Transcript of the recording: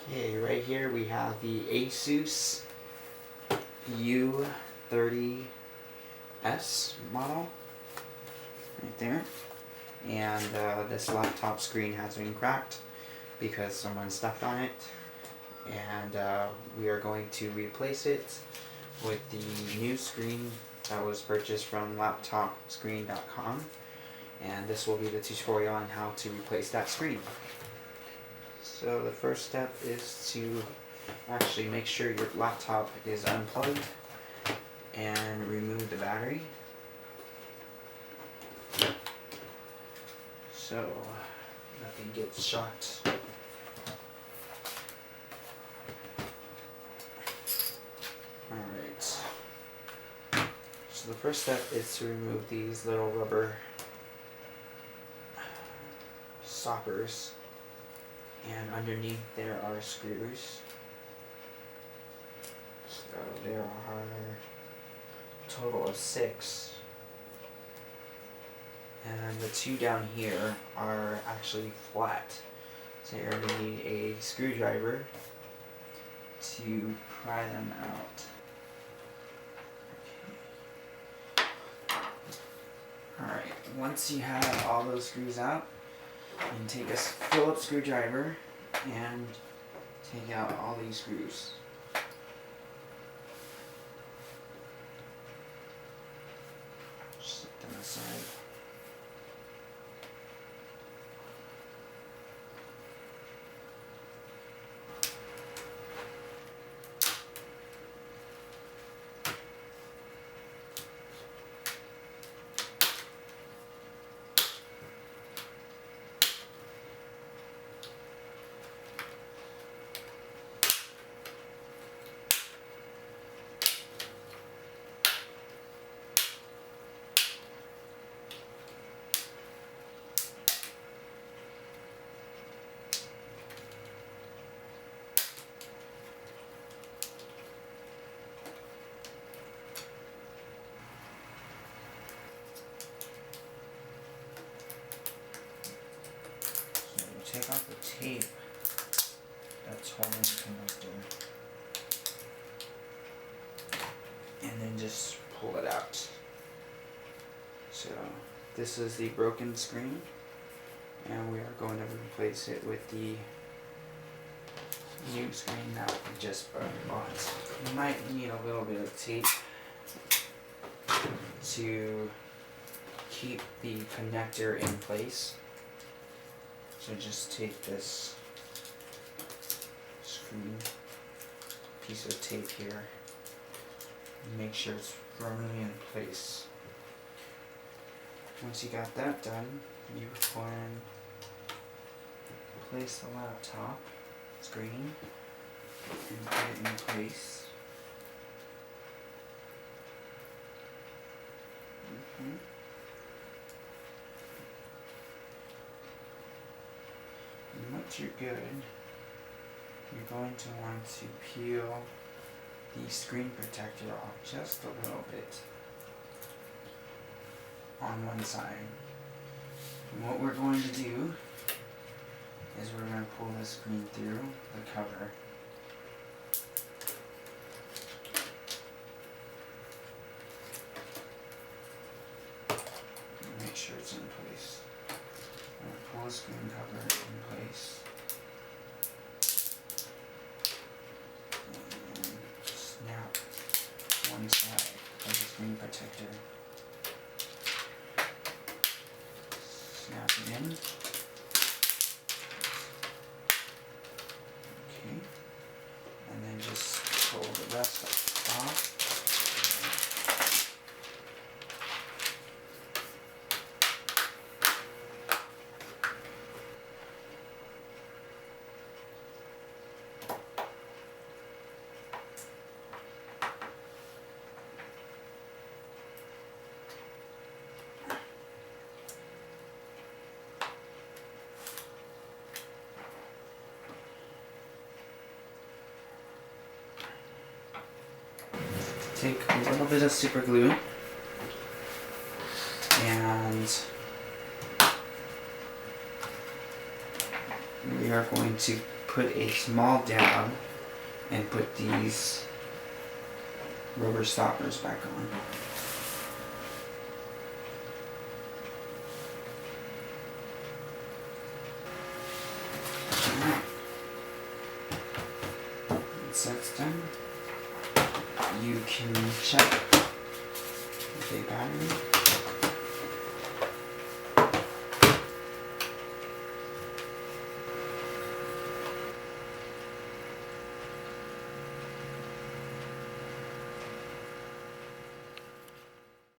Okay, right here we have the ASUS U30SD model right there, and this laptop screen has been cracked because someone stepped on it, and we are going to replace it with the new screen that was purchased from laptopscreen.com, and this will be the tutorial on how to replace that screen. So the first step is to actually make sure your laptop is unplugged and remove the battery. So nothing gets shot. Alright. So the first step is to remove these little rubber stoppers, and underneath there are screws. So there are a total of 6. And the 2 down here are actually flat. So you're going to need a screwdriver to pry them out. Alright, once you have all those screws out, you can take a Phillips screwdriver and take out all these screws. Set them aside. Take off the tape that's holding the connector, and then just pull it out. So this is the broken screen, and we are going to replace it with the new screen that we just bought. You might need a little bit of tape to keep the connector in place. So just take this screen piece of tape here and make sure it's firmly in place. Once you got that done, you can place the laptop screen and put it in place. Once you're good, you're going to want to peel the screen protector off just a little bit on one side. And what we're going to do is we're going to pull the screen through the cover. Make sure it's in place. Pull the screen cover in place. And snap one side of the screen protector. Snap it in. Okay. And then just pull the rest off. Take a little bit of super glue and we are going to put a small dab and put these rubber stoppers back on. Once that's done, you can check the battery.